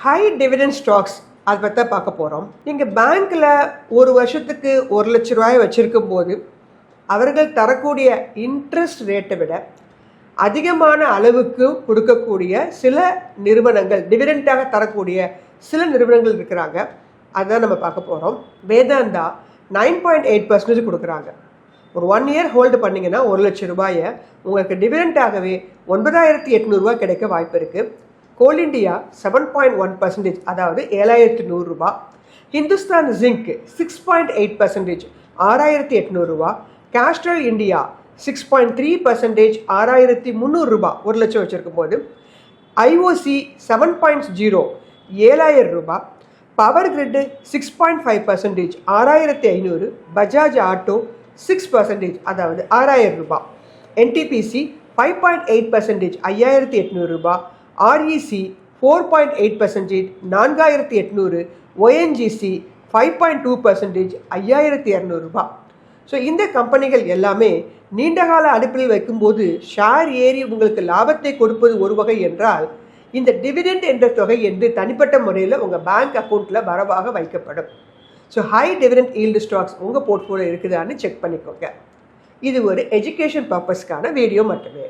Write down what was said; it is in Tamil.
ஹை டிவிடெண்ட் ஸ்டாக்ஸ் அதை பற்றி தான் பார்க்க போகிறோம். நீங்கள் பேங்க்கில் ஒரு வருஷத்துக்கு 1 லட்ச ரூபாய் வச்சுருக்கும் போது அவர்கள் தரக்கூடிய இன்ட்ரெஸ்ட் ரேட்டை விட அதிகமான அளவுக்கு கொடுக்கக்கூடிய சில நிறுவனங்கள், டிவிடெண்டாக தரக்கூடிய சில நிறுவனங்கள் இருக்கிறாங்க. அதுதான் நம்ம பார்க்க போகிறோம். வேதாந்தா 9.8% கொடுக்குறாங்க. ஒரு 1 இயர் ஹோல்டு பண்ணிங்கன்னா 1 லட்ச ரூபாயை உங்களுக்கு டிவிடெண்டாகவே 9,800 ரூபாய் கிடைக்க வாய்ப்பு இருக்குது. கோல் இண்டியா 7.1%, அதாவது 7,100 ரூபாய். ஹிந்துஸ்தான் ஜிங்க் 6.8%, 6,800 ரூபாய். கேஸ்ட்ரல் இண்டியா 6.3%, 6,300 ரூபாய் 1 லட்சம் வச்சுருக்கும் போது. ஐஓசி 7.0, 7,000 ரூபாய். Power grid 6.5%, 6,500. பஜாஜ் ஆட்டோ 6%, அதாவது 6,000 ரூபாய். என்டிபிசி 5.8%, 5,800 ரூபாய். ஆர்இசி 4.8%, 4,800. ஒஎன்ஜிசி 5.2%, 5,200 ரூபாய். ஸோ இந்த கம்பெனிகள் எல்லாமே நீண்டகால அடிப்படையில் வைக்கும்போது ஷேர் ஏறி உங்களுக்கு லாபத்தை கொடுப்பது ஒரு வகை என்றால், இந்த டிவிடெண்ட் என்ற தொகை என்று தனிப்பட்ட முறையில் உங்கள் பேங்க் அக்கௌண்ட்டில் வரவாக வைக்கப்படும். So high dividend yield stocks உங்கள் போர்ட்ஃபோலியோ இருக்குதான்னு செக் பண்ணிக்கோங்க. இது ஒரு எஜுகேஷன் பர்பஸ்க்கான வீடியோ மட்டுமே.